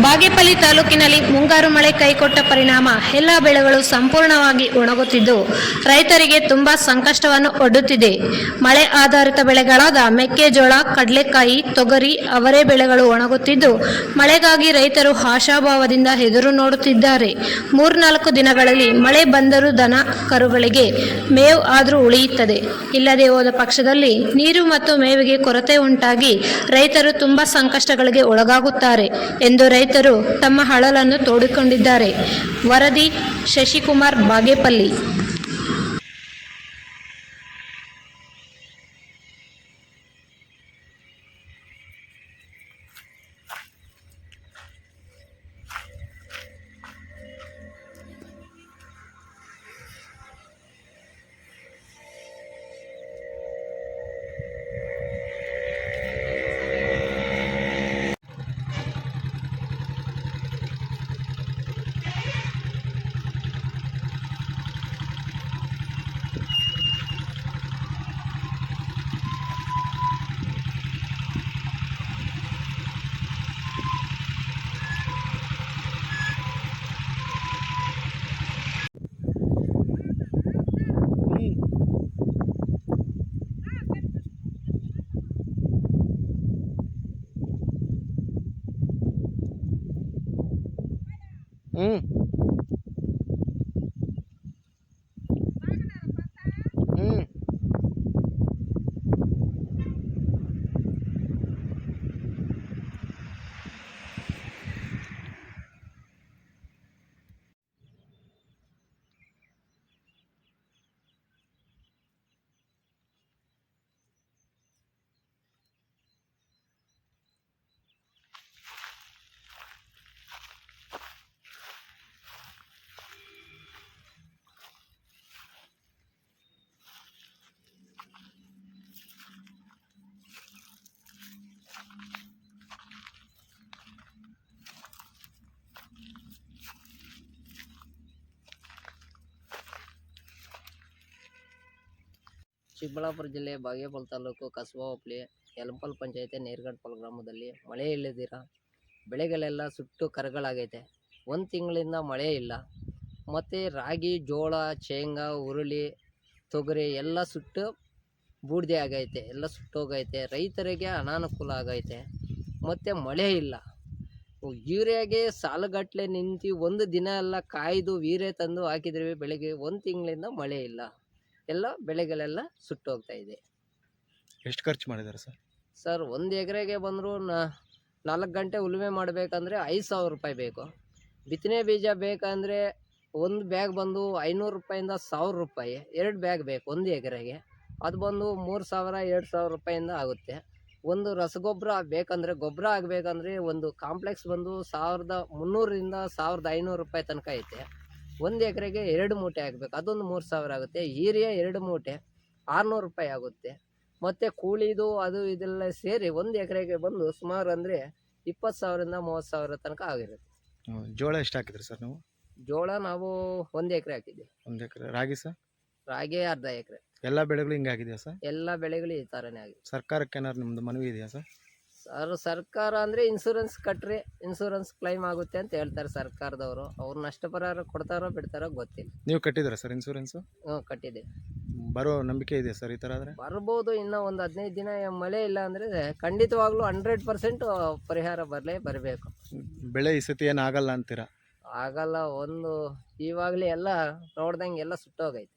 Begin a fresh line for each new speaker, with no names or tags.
ಬಾಗೇಪಲ್ಲಿ ತಾಲೂಕಿನಲ್ಲಿ ಮುಂಗಾರು ಮಳೆ ಕೈಕೊಟ್ಟ ಪರಿಣಾಮ ಎಲ್ಲ ಬೆಳೆಗಳು ಸಂಪೂರ್ಣವಾಗಿ ಒಣಗುತ್ತಿದ್ದು ರೈತರಿಗೆ ತುಂಬಾ ಸಂಕಷ್ಟವನ್ನು ಒಡ್ಡುತ್ತಿದೆ. ಮಳೆ ಆಧಾರಿತ ಬೆಳೆಗಳಾದ ಮೆಕ್ಕೆಜೋಳ, ಕಡಲೆಕಾಯಿ, ತೊಗರಿ, ಅವರೆ ಬೆಳೆಗಳು ಒಣಗುತ್ತಿದ್ದು ಮಳೆಗಾಗಿ ರೈತರು ಆಶಾಭಾವದಿಂದ ಎದುರು ನೋಡುತ್ತಿದ್ದಾರೆ. 3-4 ದಿನಗಳಲ್ಲಿ ಮಳೆ ಬಂದರೂ ದನ ಕರುಗಳಿಗೆ ಮೇವು ಆದರೂ ಉಳಿಯುತ್ತದೆ. ಇಲ್ಲದೆ ಹೋದ ಪಕ್ಷದಲ್ಲಿ ನೀರು ಮತ್ತು ಮೇವಿಗೆ ಕೊರತೆ ಉಂಟಾಗಿ ರೈತರು ತುಂಬಾ ಸಂಕಷ್ಟಗಳಿಗೆ ಒಳಗಾಗುತ್ತಾರೆ ಎಂದು ರೈತರು ತಮ್ಮ ಅಳಲನ್ನು ತೋಡಿಕೊಂಡಿದ್ದಾರೆ. ವರದಿ ಶಶಿಕುಮಾರ್, ಬಾಗೇಪಲ್ಲಿ.
ಚಿಕ್ಕಬಳ್ಳಾಪುರ ಜಿಲ್ಲೆ ಬಾಗೇಪಲ್ಲಿ ತಾಲೂಕು ಕಸಬಾ ಹೋಬಳಿ ಯಲಂಪಲ್ ಪಂಚಾಯತಿ ನೇರ್ಗಂಟಪಲ್ ಗ್ರಾಮದಲ್ಲಿ ಮಳೆ ಇಲ್ಲದಿರ ಬೆಳೆಗಳೆಲ್ಲ ಸುಟ್ಟು ಕರಗಳಾಗೈತೆ. 1 ತಿಂಗಳಿಂದ ಮಳೆ ಇಲ್ಲ. ಮತ್ತು ರಾಗಿ, ಜೋಳ, ಶೇಂಗಾ, ಹುರುಳಿ, ತೊಗರಿ ಎಲ್ಲ ಸುಟ್ಟು ಬೂಡಿದೆ ಆಗೈತೆ, ಎಲ್ಲ ಸುಟ್ಟೋಗೈತೆ. ರೈತರಿಗೆ ಅನಾನುಕೂಲ ಆಗೈತೆ. ಮತ್ತು ಮಳೆ ಇಲ್ಲ. ಯೂರಿಯಾಗೆ ಸಾಲುಗಟ್ಟಲೆ ನಿಂತು 1 ದಿನ ಎಲ್ಲ ಕಾಯ್ದು ವೀರ್ಯ ತಂದು ಹಾಕಿದ್ರಿ ಬೆಳೆಗೆ. 1 ತಿಂಗಳಿಂದ ಮಳೆ ಇಲ್ಲ. ಎಲ್ಲ ಬೆಳೆಗಳೆಲ್ಲ ಸುಟ್ಟೋಗ್ತಾ ಇದೆ.
ಎಷ್ಟು ಖರ್ಚು ಮಾಡಿದ್ದಾರೆ
ಸರ್? 1 ಎಕರೆಗೆ ಬಂದರೂ 4 ಗಂಟೆ ಉಳುಮೆ ಮಾಡಬೇಕಂದ್ರೆ 5,000 ರೂಪಾಯಿ ಬೇಕು. ಬಿತ್ತನೆ ಬೀಜ ಬೇಕಂದರೆ 1 ಬ್ಯಾಗ್ ಬಂದು 500 ರೂಪಾಯಿಂದ 1,000 ರೂಪಾಯಿ. 2 ಬ್ಯಾಗ್ ಬೇಕು 1 ಎಕರೆಗೆ. ಅದು ಬಂದು 3,000-2,000 ರೂಪಾಯಿಂದ ಆಗುತ್ತೆ. ಒಂದು ರಸಗೊಬ್ಬರ ಬೇಕಂದರೆ, ಗೊಬ್ಬರ ಆಗಬೇಕಂದ್ರೆ ಒಂದು ಕಾಂಪ್ಲೆಕ್ಸ್ ಬಂದು 1,300ರಿಂದ 1,500 ರೂಪಾಯಿ ತನಕ ಐತೆ. 1 ಎಕರೆಗೆ 2 ಮೂಟೆ ಆಗಬೇಕು, ಅದೊಂದು 3,000 ಆಗುತ್ತೆ. ಯೂರಿಯಾ 2 ಮೂಟೆ 600 ರೂಪಾಯಿ ಆಗುತ್ತೆ. ಮತ್ತು ಕೂಲಿದು ಅದು ಇದೆಲ್ಲ ಸೇರಿ 1 ಎಕರೆಗೆ ಬಂದು ಸುಮಾರು ಅಂದರೆ 20,000ರಿಂದ 30,000 ತನಕ ಆಗಿರುತ್ತೆ.
ಜೋಳ ಎಷ್ಟು ಹಾಕಿದ್ರಿ ಸರ್ ನೀವು?
ಜೋಳ ನಾವು 1 ಎಕರೆ ಹಾಕಿದ್ವಿ.
1 ಎಕರೆ. ರಾಗಿ ಸರ್?
ರಾಗಿ ಅರ್ಧ ಎಕರೆ.
ಎಲ್ಲ ಬೆಳೆಗಳು ಹಿಂಗೆ ಆಗಿದೆಯಾ ಸರ್?
ಎಲ್ಲ ಬೆಳೆಗಳು ಈ ಥರನೇ ಆಗಿದೆ.
ಸರ್ಕಾರಕ್ಕೆ ಏನಾದ್ರು ನಿಮ್ಮದು ಮನವಿ ಇದೆಯಾ ಸರ್?
ಸರ್ಕಾರ ಅಂದರೆ ಇನ್ಸೂರೆನ್ಸ್ ಕಟ್ಟ್ರೆ ಇನ್ಸೂರೆನ್ಸ್ ಕ್ಲೈಮ್ ಆಗುತ್ತೆ ಅಂತ ಹೇಳ್ತಾರೆ ಸರ್ಕಾರದವರು. ಅವ್ರು ನಷ್ಟಪರಿಹಾರ ಕೊಡ್ತಾರೋ ಬಿಡ್ತಾರೋ ಗೊತ್ತಿಲ್ಲ.
ನೀವು ಕಟ್ಟಿದ್ದೀರಾ ಸರ್ ಇನ್ಸೂರೆನ್ಸು?
ಹ್ಞೂ, ಕಟ್ಟಿದೆ.
ಬರೋ ನಂಬಿಕೆ ಇದೆಯಾ ಸರ್ ಈ ಥರ ಆದರೆ?
ಬರ್ಬೋದು. ಇನ್ನೂ ಒಂದು 15 ದಿನ ಮಳೆ ಇಲ್ಲ ಅಂದರೆ ಖಂಡಿತವಾಗ್ಲೂ 100% ಪರಿಹಾರ ಬರಬೇಕು.
ಬೆಳೆ ಈ ಸತಿ ಏನು ಆಗಲ್ಲ ಅಂತೀರಾ?
ಆಗಲ್ಲ. ಇವಾಗಲೇ ಎಲ್ಲ ನೋಡ್ದಂಗೆ ಎಲ್ಲ ಸುಟ್ಟೋಗೈತೆ.